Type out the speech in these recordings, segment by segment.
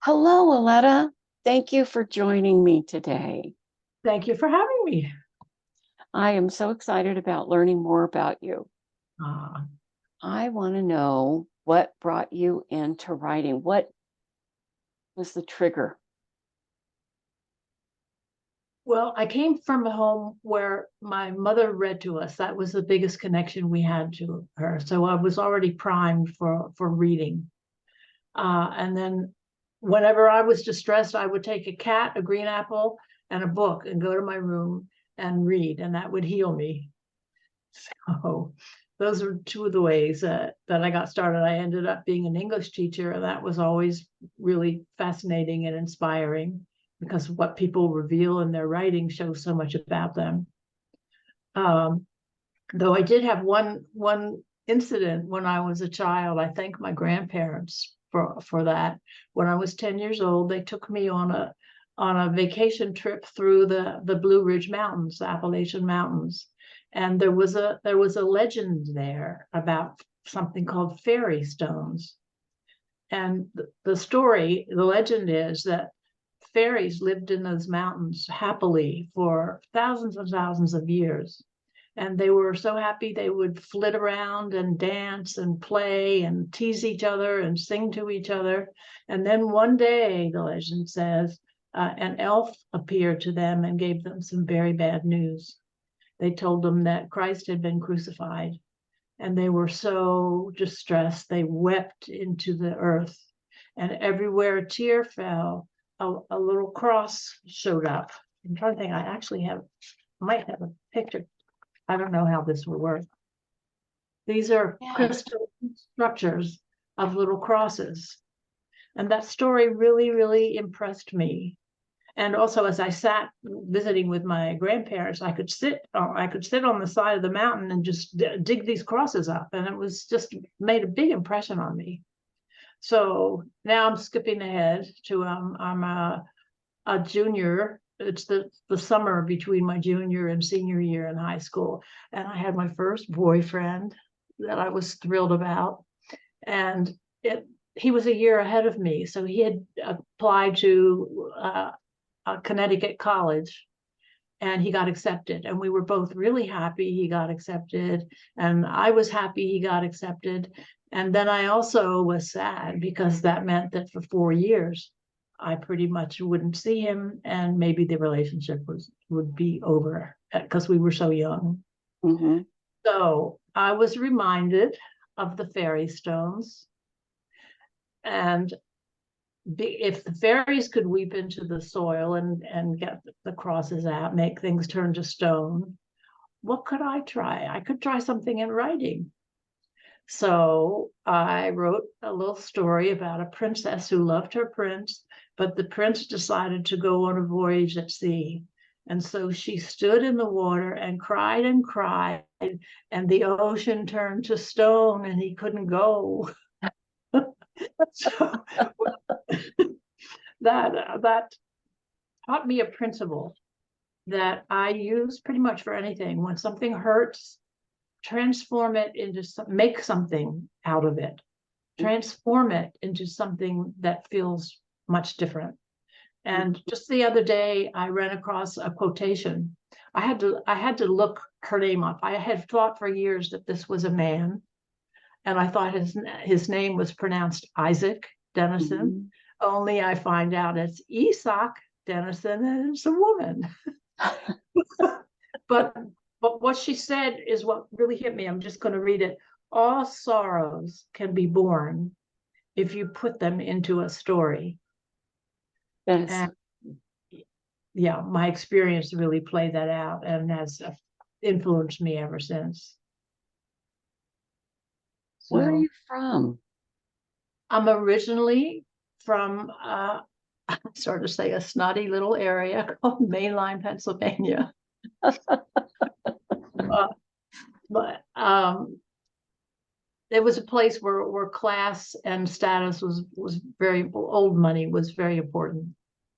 Hello, Aletta. Thank you for joining me today. Thank you for having me. I am so excited about learning more about you. Uh, I want to know what brought you into writing. What was the trigger? well, I came from a home where my mother read to us. That was the biggest connection we had to her. So I was already primed for reading. And then whenever I was distressed, I would take a cat, a green apple, and a book and go to my room and read, and that would heal me. So those are two of the ways that I got started. I ended up being an English teacher, and that was always really fascinating and inspiring because what people reveal in their writing shows so much about them. Um, though I did have one incident when I was a child. I thank my grandparents for that. When I was 10 years old, they took me on a vacation trip through the Blue Ridge Mountains, the Appalachian Mountains. And there was a legend there about something called fairy stones. And the legend is that fairies lived in those mountains happily for thousands and thousands of years. And they were so happy they would flit around and dance and play and tease each other and sing to each other. And then one day, the legend says, an elf appeared to them and gave them some very bad news. They told them that Christ had been crucified, and they were so distressed they wept into the earth. And everywhere a tear fell, a little cross showed up. I'm trying to think, might have a picture. I don't know how this will work. These are Yeah. crystal structures of little crosses. And that story really, really impressed me. And also, as I sat visiting with my grandparents, I could sit on the side of the mountain and just dig these crosses up, and it was just made a big impression on me. So now I'm skipping ahead to I'm a junior. It's the summer between my junior and senior year in high school, and I had my first boyfriend that I was thrilled about, and it he was a year ahead of me, so he had applied to Connecticut college, and he got accepted, and we were both really happy he got accepted, and I was happy he got accepted. And then I also was sad because that meant that for 4 years I pretty much wouldn't see him, and maybe the relationship would be over because we were so young. Hmm. So I was reminded of the fairy stones, and if the fairies could weep into the soil and get the crosses out, make things turn to stone, what could I try? I could try something in writing. So I wrote a little story about a princess who loved her prince, but the prince decided to go on a voyage at sea. And so she stood in the water and cried, and the ocean turned to stone and he couldn't go. So that taught me a principle that I use pretty much for anything. When something hurts, transform it into make something out of it. Transform it into something that feels much different. And just the other day, I ran across a quotation. I had to look her name up. I had thought for years that this was a man, and I thought his name was pronounced Isaac Denison. Hmm. Only I find out it's Isak Denison, and it's a woman. But but what she said is what really hit me. I'm just going to read it. All sorrows can be born if you put them into a story. Yes. And yeah, my experience really played that out and has influenced me ever since. Where are So you from? I'm originally from sort of say a snotty little area called Mainline, Pennsylvania. Uh, but it was a place where class and status was very old money was very important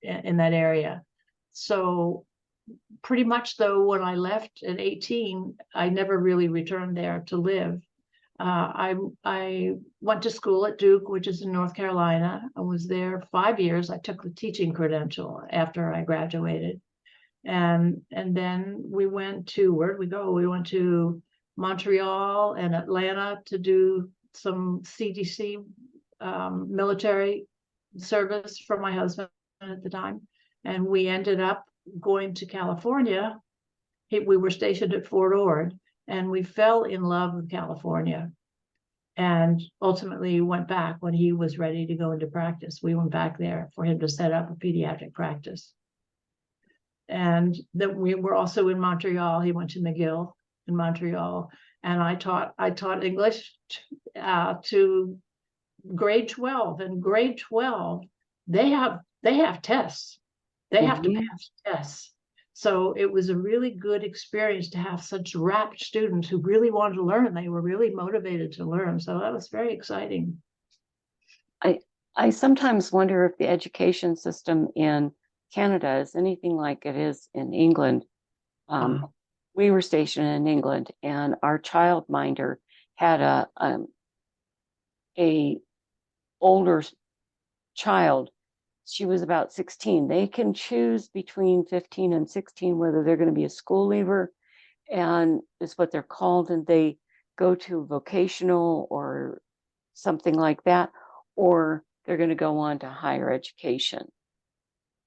in that area. So pretty much though, when I left at 18, I never really returned there to live. I went to school at Duke, which is in North Carolina. I was there 5 years. I took the teaching credential after I graduated. And then we went to, where'd we go? We went to Montreal and Atlanta to do some CDC military service for my husband at the time. And we ended up going to California. We were stationed at Fort Ord, and we fell in love with California. And ultimately went back when he was ready to go into practice. We went back there for him to set up a pediatric practice. And then we were also in Montreal. He went to McGill in Montreal, and I taught English to grade 12. And grade 12, they have tests. They have to pass tests. So it was a really good experience to have such rapt students who really wanted to learn. They were really motivated to learn. So that was very exciting. I sometimes wonder if the education system in Canada is anything like it is in England. We were stationed in England, and our childminder had a older child. She was about 16. They can choose between 15 and 16 whether they're going to be a school leaver, and is what they're called, and they go to vocational or something like that, or they're going to go on to higher education.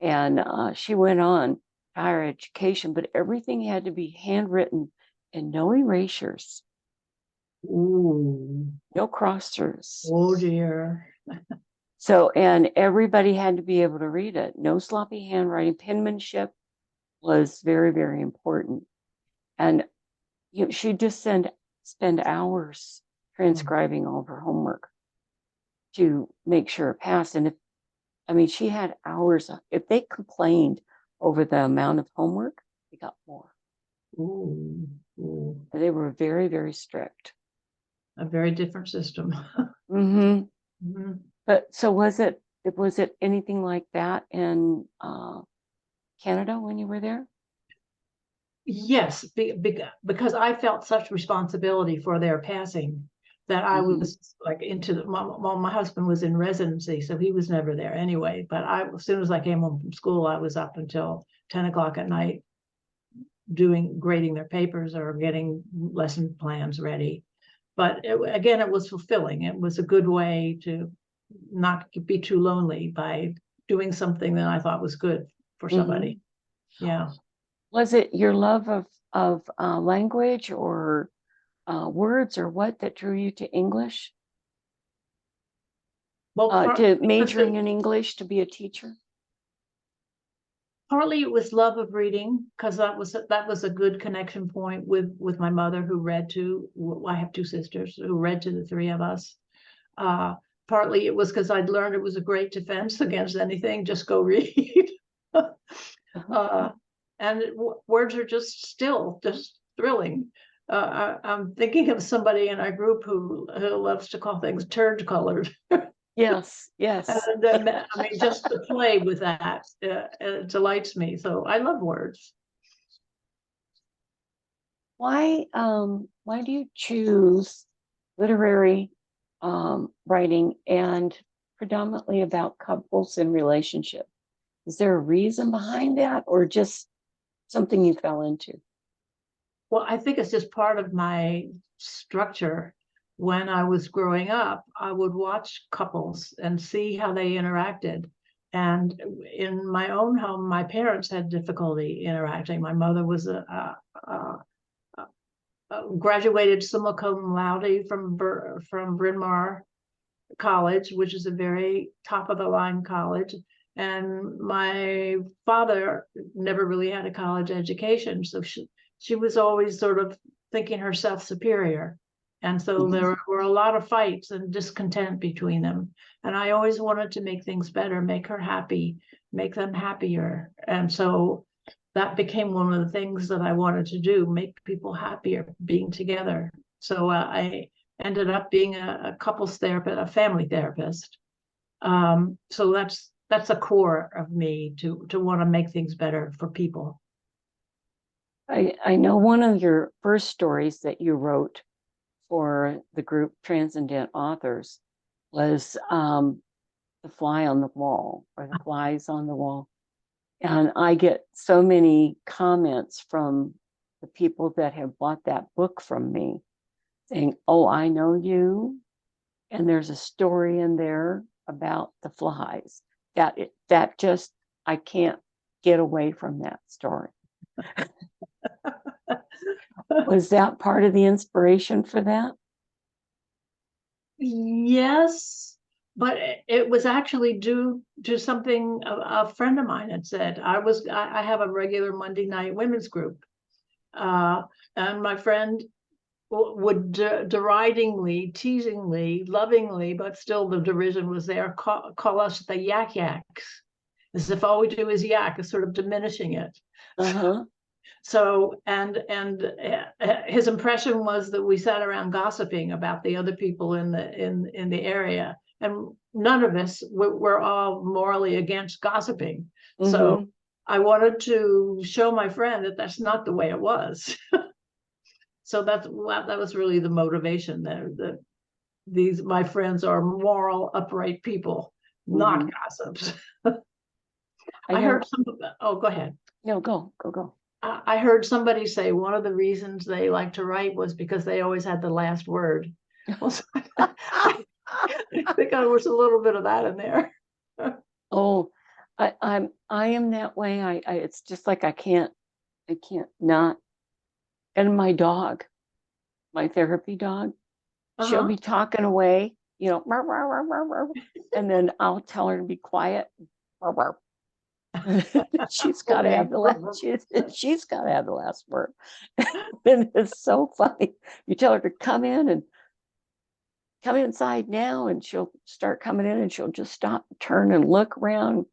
And she went on to higher education, but everything had to be handwritten and no erasures. Ooh. No crossers. Oh dear. So, and everybody had to be able to read it. No sloppy handwriting. Penmanship was very, very important. And she'd just spend hours transcribing all of her homework to make sure it passed. And she had hours. If they complained over the amount of homework, they got more. Ooh. Ooh. They were very, very strict. A very different system. Mm-hmm. Mm-hmm. But so was it anything like that in Canada when you were there? Yes, because I felt such responsibility for their passing that I was like my husband was in residency, so he was never there anyway. But as soon as I came home from school, I was up until 10 o'clock at night grading their papers or getting lesson plans ready. But again, it was fulfilling. It was a good way to not be too lonely by doing something that I thought was good for somebody. Yeah. Was it your love of language or words or what that drew you to English? Well, to majoring in English to be a teacher? Partly it was love of reading, because that was a good connection point with my mother, who read to. I have two sisters who read to the three of us. Partly it was because I'd learned it was a great defense against anything. Just go read. And words are just thrilling. I'm thinking of somebody in our group who loves to call things turd colored. Yes. And just to play with that delights me. So I love words. Why do you choose literary writing and predominantly about couples and relationships? Is there a reason behind that, or just something you fell into? Well, I think it's just part of my structure. When I was growing up, I would watch couples and see how they interacted. And in my own home, my parents had difficulty interacting. My mother was a graduated summa cum laude from Bryn Mawr College, which is a very top of the line college. And my father never really had a college education, so she was always sort of thinking herself superior. And so there were a lot of fights and discontent between them. And I always wanted to make things better, make her happy, make them happier. And so that became one of the things that I wanted to do, make people happier being together. So I ended up being a couples therapist, a family therapist. So that's a core of me to want to make things better for people. I know one of your first stories that you wrote for the group Transcendent Authors was the fly on the wall, or the flies on the wall. And I get so many comments from the people that have bought that book from me saying, oh, I know you. And there's a story in there about the flies that just, I can't get away from that story. Was that part of the inspiration for that? Yes, but it was actually due to something a friend of mine had said. I have a regular Monday night women's group, and my friend would deridingly, teasingly, lovingly, but still the derision was there, call us the yak yaks, as if all we do is yak, is sort of diminishing it. Uh-huh. So, and his impression was that we sat around gossiping about the other people in the area, and none of us were all morally against gossiping. So Mm-hmm. I wanted to show my friend that that's not the way it was. So that was really the motivation there, that my friends are moral, upright people, not Mm-hmm. gossips. I I know. heard some. Oh, go ahead. No, go. I heard somebody say one of the reasons they like to write was because they always had the last word. Well, I think there was a little bit of that in there. Oh, I am that way. It's just like I can't not. And my dog, my therapy dog, she'll Uh-huh. be talking away, "Meow, meow, meow, meow, meow," and then I'll tell her to be quiet. "Meow, meow." She's got to have Okay. the last. She's got to have the last word. And it's so funny. You tell her to come in and come inside now, and she'll start coming in, and she'll just stop, turn, and look around.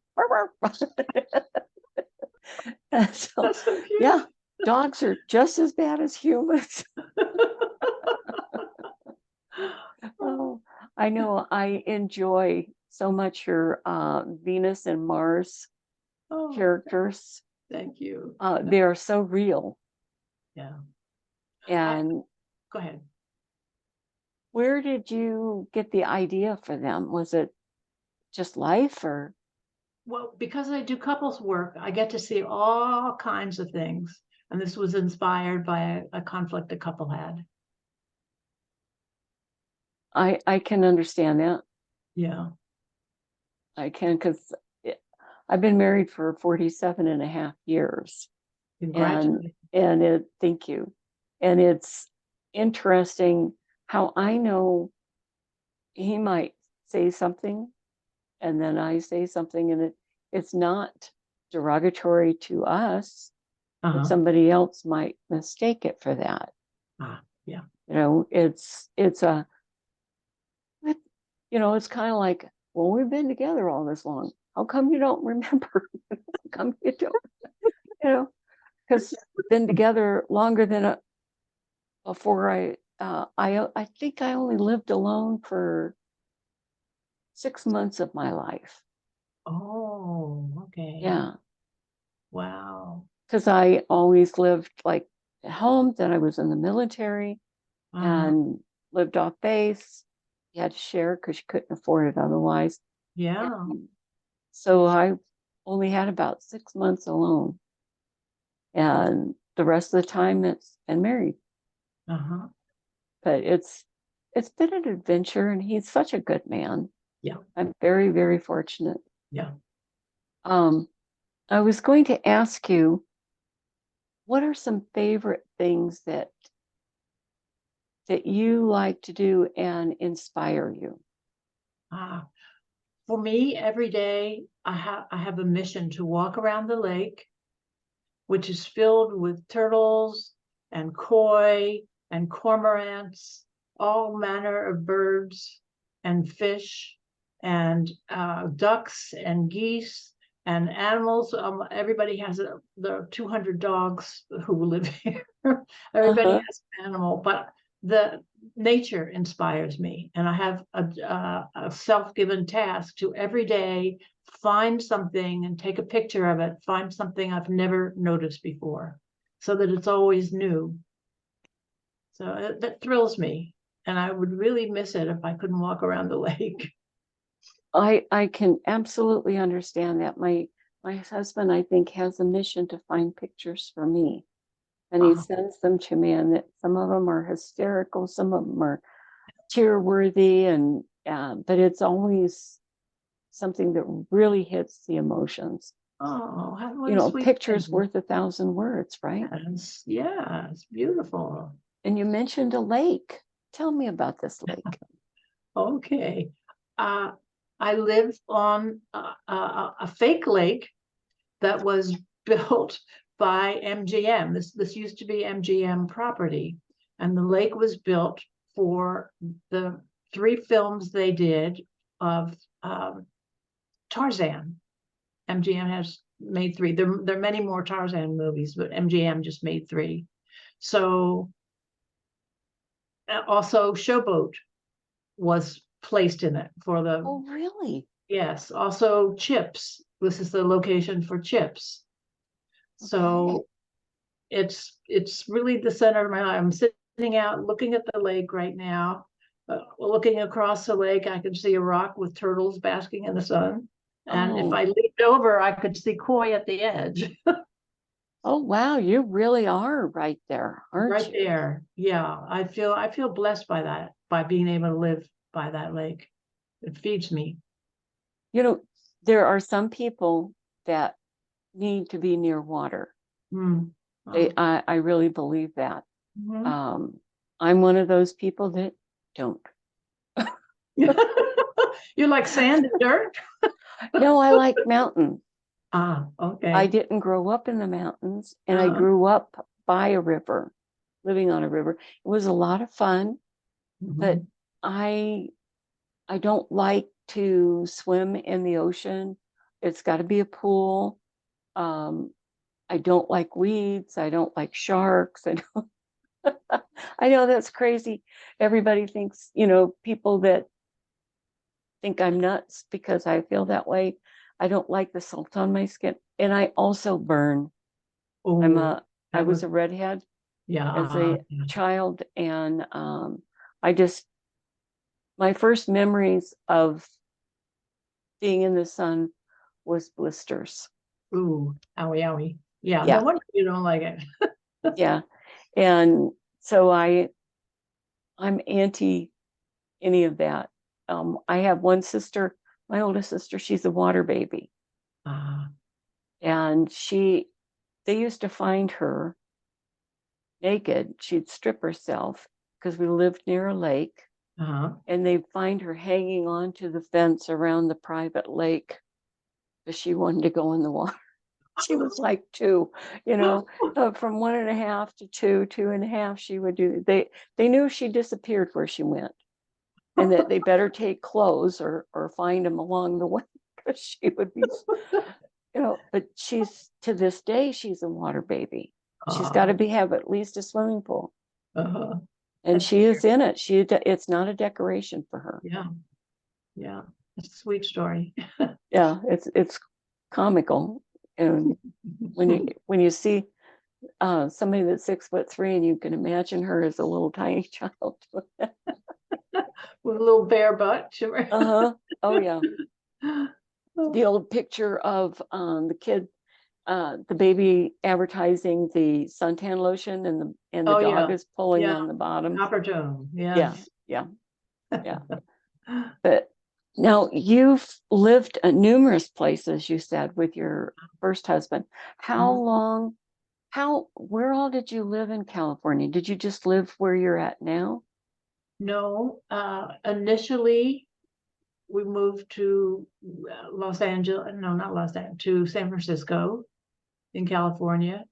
And so, That's so yeah, cute. dogs are just as bad as humans. Oh, I know. I enjoy so much your Venus and Mars Oh, characters. thank you. They are so real. Yeah. I And Go ahead. where did you get the idea for them? Was it just life, or? Well, because I do couples work, I get to see all kinds of things. And this was inspired by a conflict a couple had. I can understand that. Yeah. I can, because I've been married for 47 and a half years. And Congratulations. thank you. And it's interesting how I know he might say something, and then I say something, and it's not derogatory to us, but Uh-huh. somebody else might mistake it for that. Yeah. It's a, it's kind of like, well, we've been together all this long. How come you don't remember? How come you don't, because we've been together longer than before I think I only lived alone for 6 months of my life. Oh, okay. Yeah, Wow. because I always lived like at home. Then I was in the military Uh-huh. and lived off base. You had to share because you couldn't afford it otherwise. Yeah. And so I only had about 6 months alone, and the rest of the time it's been married. Uh-huh. But it's been an adventure, and he's such a good man. Yeah. I'm very, very fortunate. Yeah. Um, I was going to ask you, what are some favorite things that you like to do and inspire you? Uh, for me, every day I have a mission to walk around the lake, which is filled with turtles and koi and cormorants, all manner of birds and fish and ducks and geese and animals. Everybody has there are 200 dogs who live here. Everybody Uh-huh. has an animal, but the nature inspires me, and I have a self-given task to every day find something and take a picture of it, find something I've never noticed before, so that it's always new. So that thrills me. and I would really miss it if I couldn't walk around the lake. I can absolutely understand that. My husband, I think, has a mission to find pictures for me, and he Uh, sends them to me, and that some of them are hysterical, some of them are tear worthy, and but it's always something that really hits the emotions. oh, what You a know, sweet pictures thing. worth a thousand words, right? Yes, yeah, it's beautiful. And you mentioned a lake. Tell me about this lake. Okay. Uh, I live on a fake lake that was built by MGM. This used to be MGM property, and the lake was built for the three films they did of Tarzan. MGM has made three. There are many more Tarzan movies, but MGM just made three. So also Showboat was placed in it for the, Oh, really? yes, also Chips. This is the location for Chips. Okay. So it's really the center of my life. I'm sitting out looking at the lake right now. Looking across the lake, I could see a rock with turtles basking in the sun. And if Oh, I leaned over, I could see koi at the edge. oh, wow. You really are right there, aren't Right you? there. Yeah, I feel blessed by that, by being able to live by that lake. It feeds me. You know, there are some people that need to be near water. Mm. They, Oh. I really believe that. Mhm. Um, I'm one of those people that don't. You like sand and dirt? No, I like mountains. Ah, I okay. didn't grow up in the mountains, and I Uh, grew up by a river, living on a river. It was a lot of fun, but mhm. I I don't like to swim in the ocean. It's got to be a pool. Um, I don't like weeds. I don't like sharks. I don't, I know that's crazy. Everybody thinks, people that think I'm nuts because I feel that way. I don't like the salt on my skin. And I also burn. I'm Oh, a I that was was, a redhead as yeah. a child, and I just my first memories of being in the sun was blisters. Ooh, owie, owie. Yeah, no Yeah, wonder you don't like it. yeah. And so I'm anti any of that. I have one sister, my oldest sister, she's a water baby. Ah, And they used to find her naked. She'd strip herself because we lived near a lake, uh-huh. and they'd find her hanging onto the fence around the private lake because she wanted to go in the water. She was like two, from 1.5 to two, 2.5. She would do. They knew she disappeared where she went, and that they better take clothes or find them along the way because she would be, But she's to this day she's a water baby. She's got to Ah, be have at least a swimming pool, uh-huh. and That's she cute. is in it. It's not a decoration for her. Yeah, yeah. It's a sweet story. Yeah, it's comical, and when you see somebody that's 6'3", and you can imagine her as a little tiny child. With a little bare butt. Sure. Uh-huh. Oh yeah. The old picture of the kid, the baby advertising the suntan lotion, and the Oh, dog yeah. is pulling Yeah. on the bottom. Copper tone. Yeah, Yes. yeah, yeah. But now you've lived at numerous places, you said, with your first husband. How Mhm. long, where all did you live in California? Did you just live where you're at now? No, initially we moved to Los Angeles, no, not Los Angeles, to San Francisco in California.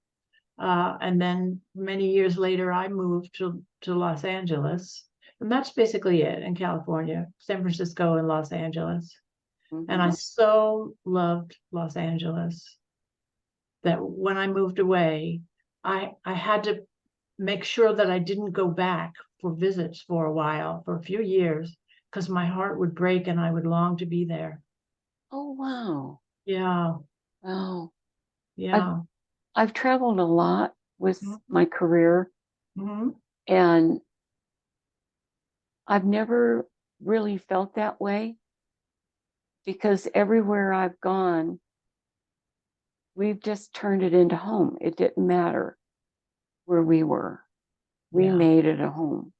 And then many years later, I moved to Los Angeles. And that's basically it in California, San Francisco and Los Angeles. And I Hmm. so loved Los Angeles that when I moved away, I had to make sure that I didn't go back for visits for a while, for a few years, because my heart would break and I would long to be there. Oh, wow. Yeah, Wow. I've yeah. I've traveled a lot with Mhm, my career, mhm. and I've never really felt that way because everywhere I've gone, we've just turned it into home. It didn't matter where we were. We Yeah. made it a home.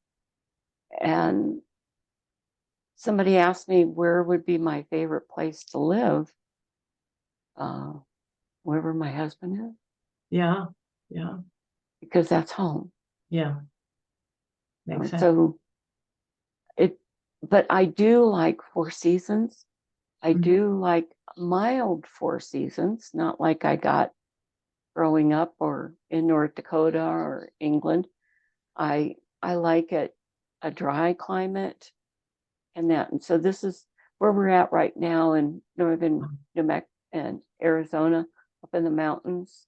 And somebody asked me where would be my favorite place to live, uh, wherever my husband is, Yeah. Yeah. because that's home. Yeah. Makes sense. So it, but I do like Four Seasons. I Mhm. do like mild Four Seasons, not like I got growing up or in North Dakota or England. I like it a dry climate and that. And so this is where we're at right now in northern New Mexico and Arizona, up in the mountains,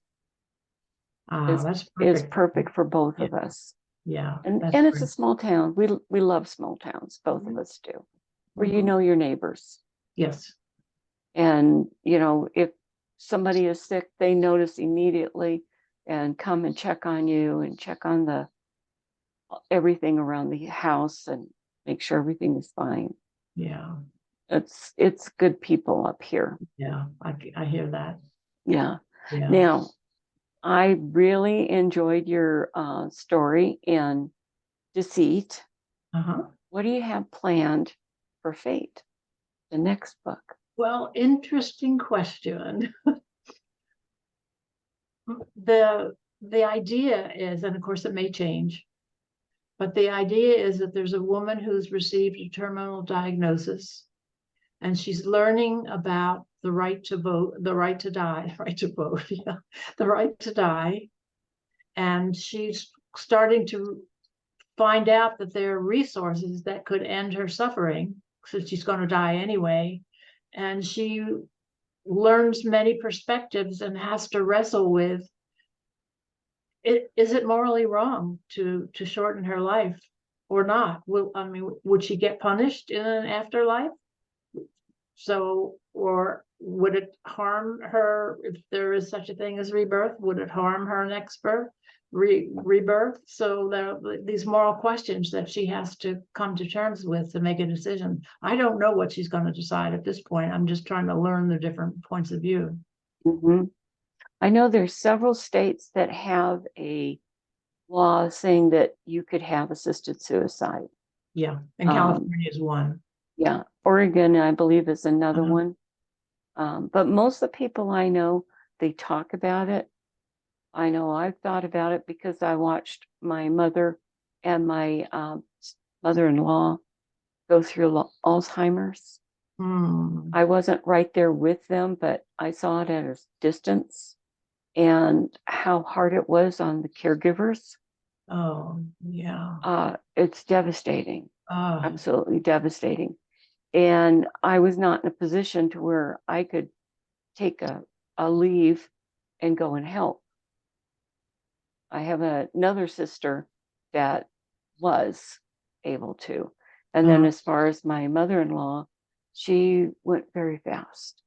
Ah, is that's is perfect. perfect for both Yeah. of us. Yeah. And That's and it's a great. small town. We love small towns, both of Mhm. us do, where you Mhm. know your neighbors. Yes. And if somebody is sick, they notice immediately and come and check on you and check on the everything around the house and make sure everything is fine. Yeah. It's good people up here. Yeah. I hear that. Yeah. Yeah. Now, I really enjoyed your story in Deceit. Uh-huh. What do you have planned for Fate, the next book? Well, interesting question. The idea is, and of course it may change, but the idea is that there's a woman who's received a terminal diagnosis and she's learning about the right to vote, the right to die, right to vote, yeah, the right to die. And she's starting to find out that there are resources that could end her suffering, since she's going to die anyway. And she learns many perspectives and has to wrestle with is it morally wrong to shorten her life or not? Would she get punished in an afterlife? So, or would it harm her if there is such a thing as rebirth? Would it harm her next rebirth? So there are these moral questions that she has to come to terms with to make a decision. I don't know what she's going to decide at this point. I'm just trying to learn the different points of view. Hmm. I know there's several states that have a law saying that you could have assisted suicide. Yeah, and Um, California is one. yeah, Oregon, I believe, is another Uh-huh. one. But most of the people I know, they talk about it. I know I've thought about it because I watched my mother and my mother-in-law go through Alzheimer's. Hmm. I wasn't right there with them, but I saw it at a distance and how hard it was on the caregivers. Oh, yeah. It's devastating, Uh, absolutely devastating. And I was not in a position to where I could take a leave and go and help. I have another sister that was able to. And then uh, as far as my mother-in-law, she went very fast.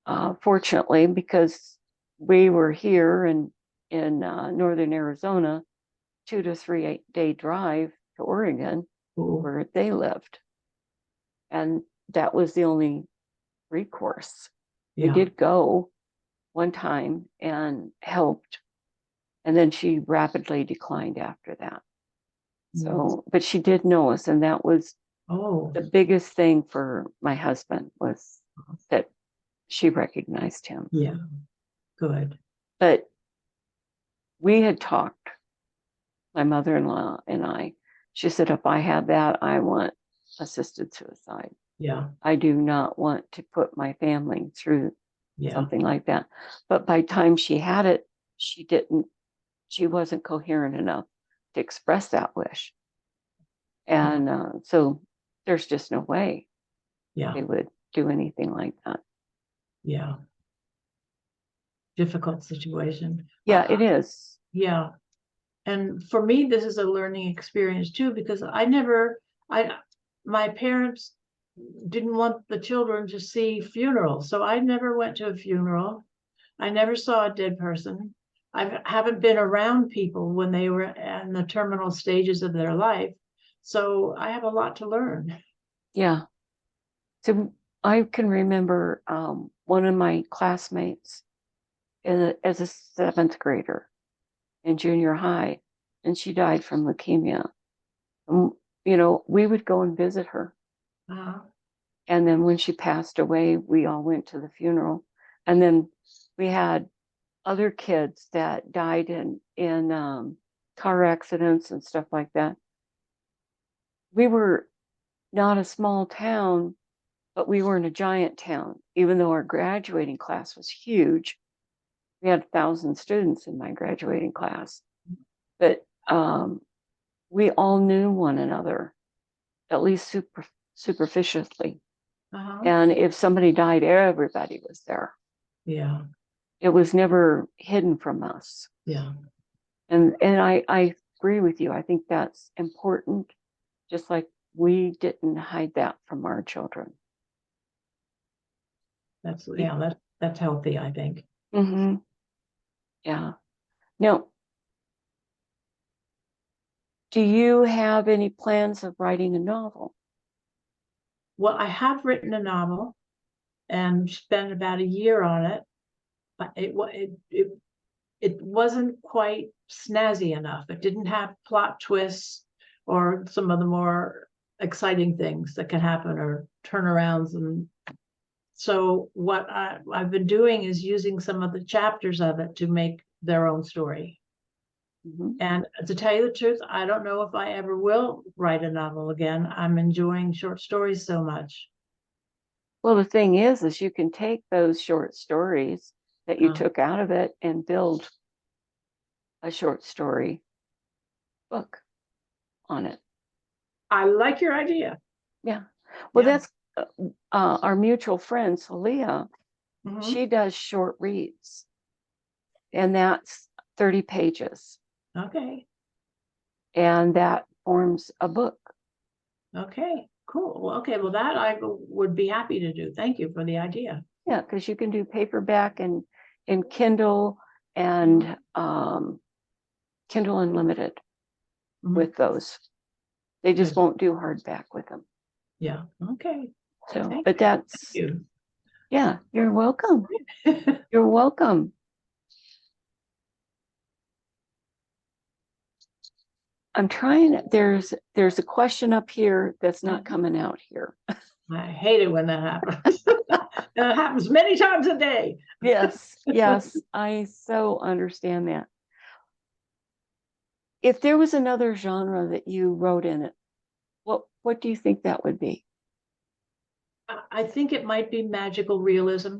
uh, Fortunately, because we were here in northern Arizona, 2 to 3 day drive to Oregon, cool. where they lived, and that was the only recourse. We Yeah. did go one time and helped, and then she rapidly declined after that. Mm. So, but she did know us, and that was Oh, the biggest thing for my husband was that she recognized him. yeah. Good. But we had talked, my mother-in-law and I. She said, if I have that, I want assisted suicide. Yeah. I do not want to put my family through Yeah. something like that. But by the time she had it, she wasn't coherent enough to express that wish. Uh, And so there's just no way yeah. they would do anything like that. Yeah. Difficult situation. Yeah, it is. Yeah. And for me, this is a learning experience too, because I, my parents didn't want the children to see funerals. So I never went to a funeral. I never saw a dead person. I haven't been around people when they were in the terminal stages of their life. So I have a lot to learn. Yeah. So I can remember one of my classmates as a seventh grader in junior high, and she died from leukemia. You know, we would go and visit her. Uh, And then when she passed away, we all went to the funeral. And then we had other kids that died in car accidents and stuff like that. We were not a small town, but we were in a giant town, even though our graduating class was huge. We had 1,000 students in my graduating class, but we all knew one another, at least superficially. uh-huh. And if somebody died, everybody was there. Yeah, It was never hidden from us. yeah, And I agree with you. I think that's important, just like we didn't hide that from our children. that's healthy, I think. Mm-hmm. Yeah. Now, do you have any plans of writing a novel? Well, I have written a novel and spent about a year on it, but it wasn't quite snazzy enough. It didn't have plot twists or some of the more exciting things that can happen or turnarounds. And so what I've been doing is using some of the chapters of it to make their own story. Mm-hmm. And to tell you the truth, I don't know if I ever will write a novel again. I'm enjoying short stories so much. Well, the thing is you can take those short stories that you Uh, took out of it and build a short story book on it. I like your idea. Yeah. Well, Yeah. that's our mutual friend, Celia. Mhm. She does short reads, and that's 30 pages, Okay. and that forms a book. Okay. Cool. Well, okay. Well, that I would be happy to do. Thank you for the idea. Yeah, because you can do paperback and Kindle Mhm. and Kindle Unlimited Mhm. with those. They just Good. won't do hardback with them. Yeah. Okay. So, Thank but that's, you. yeah, you're welcome. You're welcome. I'm trying, there's a question up here that's not coming out here. I hate it when that happens. It happens many times a day. Yes, yes, I so understand that. If there was another genre that you wrote in it, what do you think that would be? I think it might be magical realism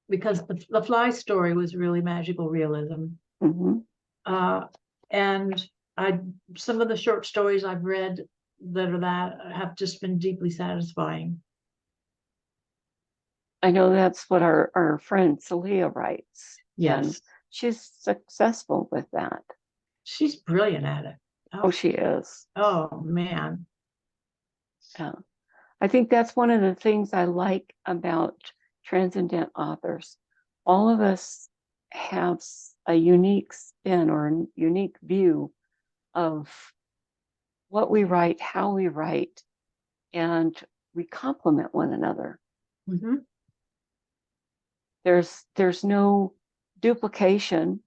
because the Fly story was really magical realism. Hmm. Uh, and I some of the short stories I've read that have just been deeply satisfying. I know that's what our friend Celia writes, and Yes, she's successful with that. she's brilliant at it. Oh, Oh, she is. oh man. Yeah. I think that's one of the things I like about transcendent authors. All of us have a unique spin or a unique view of what we write, how we write, and we complement one another. Hmm. There's no duplication.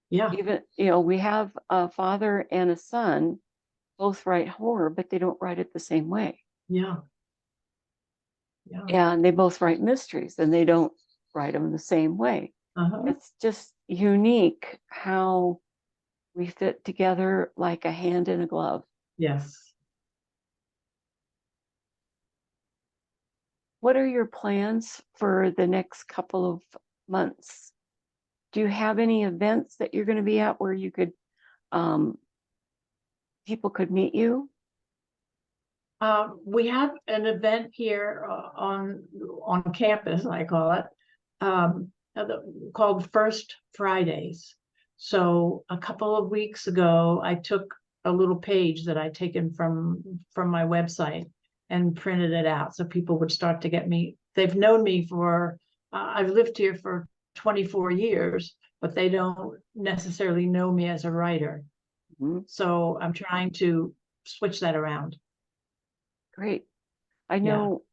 Yeah, Even, you know, we have a father and a son, both write horror, but they don't write it the same way. yeah, yeah. And they both write mysteries and they don't write them the same way. Uh-huh. It's just unique how we fit together like a hand in a glove. Yes. What are your plans for the next couple of months? Do you have any events that you're going to be at where you could um, people could meet you? We have an event here on campus, I call it, called First Fridays. So a couple of weeks ago, I took a little page that I'd taken from my website and printed it out so people would start to get me. They've known me for I've lived here for 24 years, but they don't necessarily know me as a writer. Mhm. So I'm trying to switch that around. Great. I Yeah. know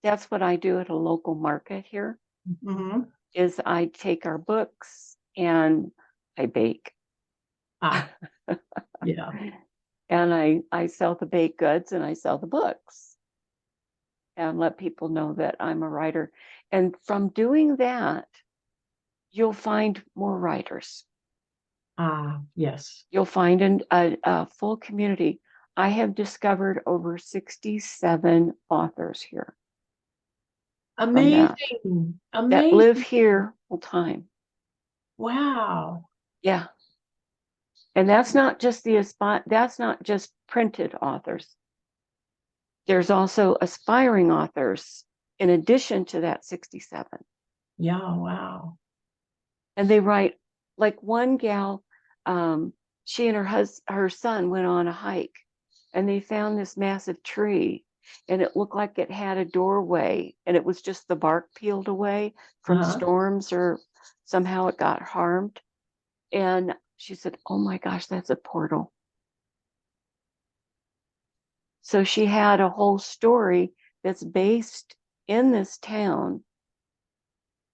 that's what I do at a local market here, Hmm. is I take our books and I bake. Ah, yeah. And I sell the baked goods and I sell the books and let people know that I'm a writer. And from doing that, you'll find more writers. Ah, yes. You'll find a full community. I have discovered over 67 authors here from Amazing. that live Amazing. here full time. Wow. Yeah. And that's not just that's not just printed authors. There's also aspiring authors in addition to that 67. Yeah, wow. And they write, like one gal, she and her son went on a hike and they found this massive tree and it looked like it had a doorway and it was just the bark peeled away from Uh-huh. storms or somehow it got harmed. And she said, oh my gosh, that's a portal. So she had a whole story that's based in this town,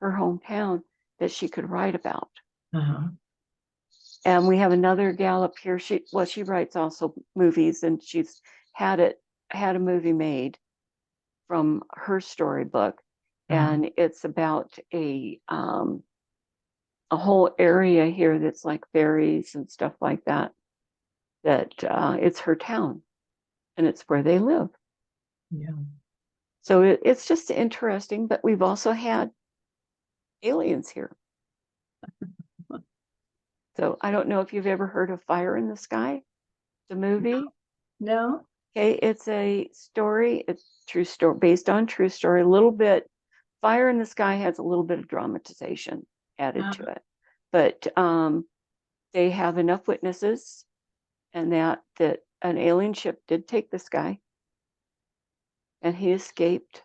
her hometown, that she could write about. Uh-huh. And we have another gal up here. She writes also movies, and she's had a movie made from her storybook, Uh-huh. and it's about a whole area here that's like fairies and stuff like that. That it's her town, and it's where they live. Yeah. So it's just interesting. But we've also had aliens here. So I don't know if you've ever heard of Fire in the Sky, the movie. No? Okay, it's a story, it's true story based on true story. A little bit, Fire in the Sky has a little bit of dramatization added to Uh-huh. it, but they have enough witnesses, and that an alien ship did take this guy, and he escaped.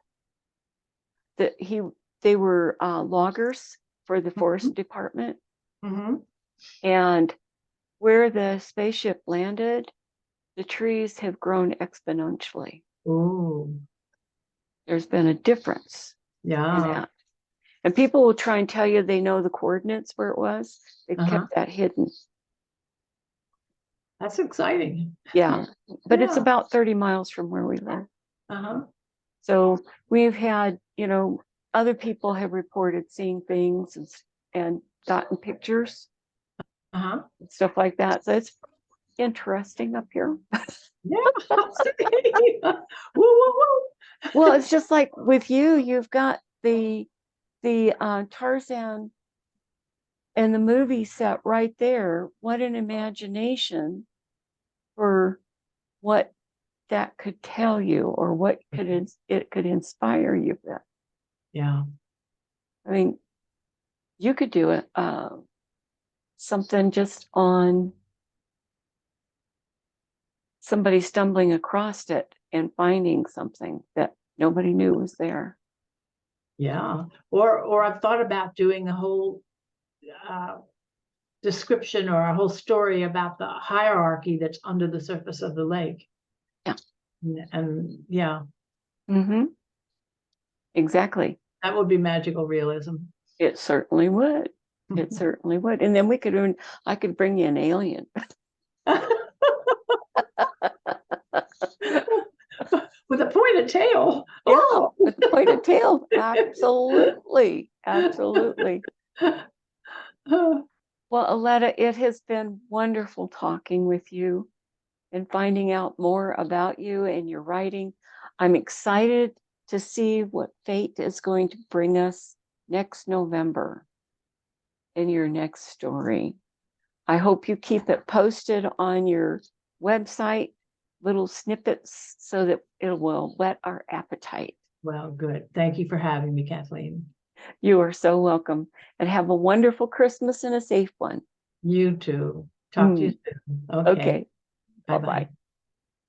That he They were loggers for the forest department, Mm-hmm. and where the spaceship landed, the trees have grown exponentially. Oh, There's been a difference in yeah. that. And people will try and tell you they know the coordinates where it was. They've Uh-huh. kept that hidden. That's exciting. Yeah. But it's Yeah. about 30 miles from where we live. Uh-huh. So we've had, other people have reported seeing things and gotten pictures Uh-huh. and stuff like that. So it's interesting up here. Yeah. Woo, woo, woo. Well, it's just like with you, you've got the Tarzan and the movie set right there. What an imagination for what that could tell you or what it could inspire you with. Yeah. I mean, you could do it something just on somebody stumbling across it and finding something that nobody knew was there. Yeah. Or I've thought about doing a whole uh description or a whole story about the hierarchy that's under the surface of the lake. Yeah. And yeah, Mm-hmm. Exactly. that would be magical realism. It certainly would. It certainly would. And then I could bring you an alien. With a pointed tail. Yeah, Oh. with the pointed tail. Absolutely. Absolutely. Well, Aletta, it has been wonderful talking with you and finding out more about you and your writing. I'm excited to see what fate is going to bring us next November in your next story. I hope you keep it posted on your website, little snippets, so that it will whet our appetite. Well, good. Thank you for having me, Kathleen. You are so welcome, and have a wonderful Christmas and a safe one. You too. Talk to you soon. Okay. Okay, bye Bye-bye. bye.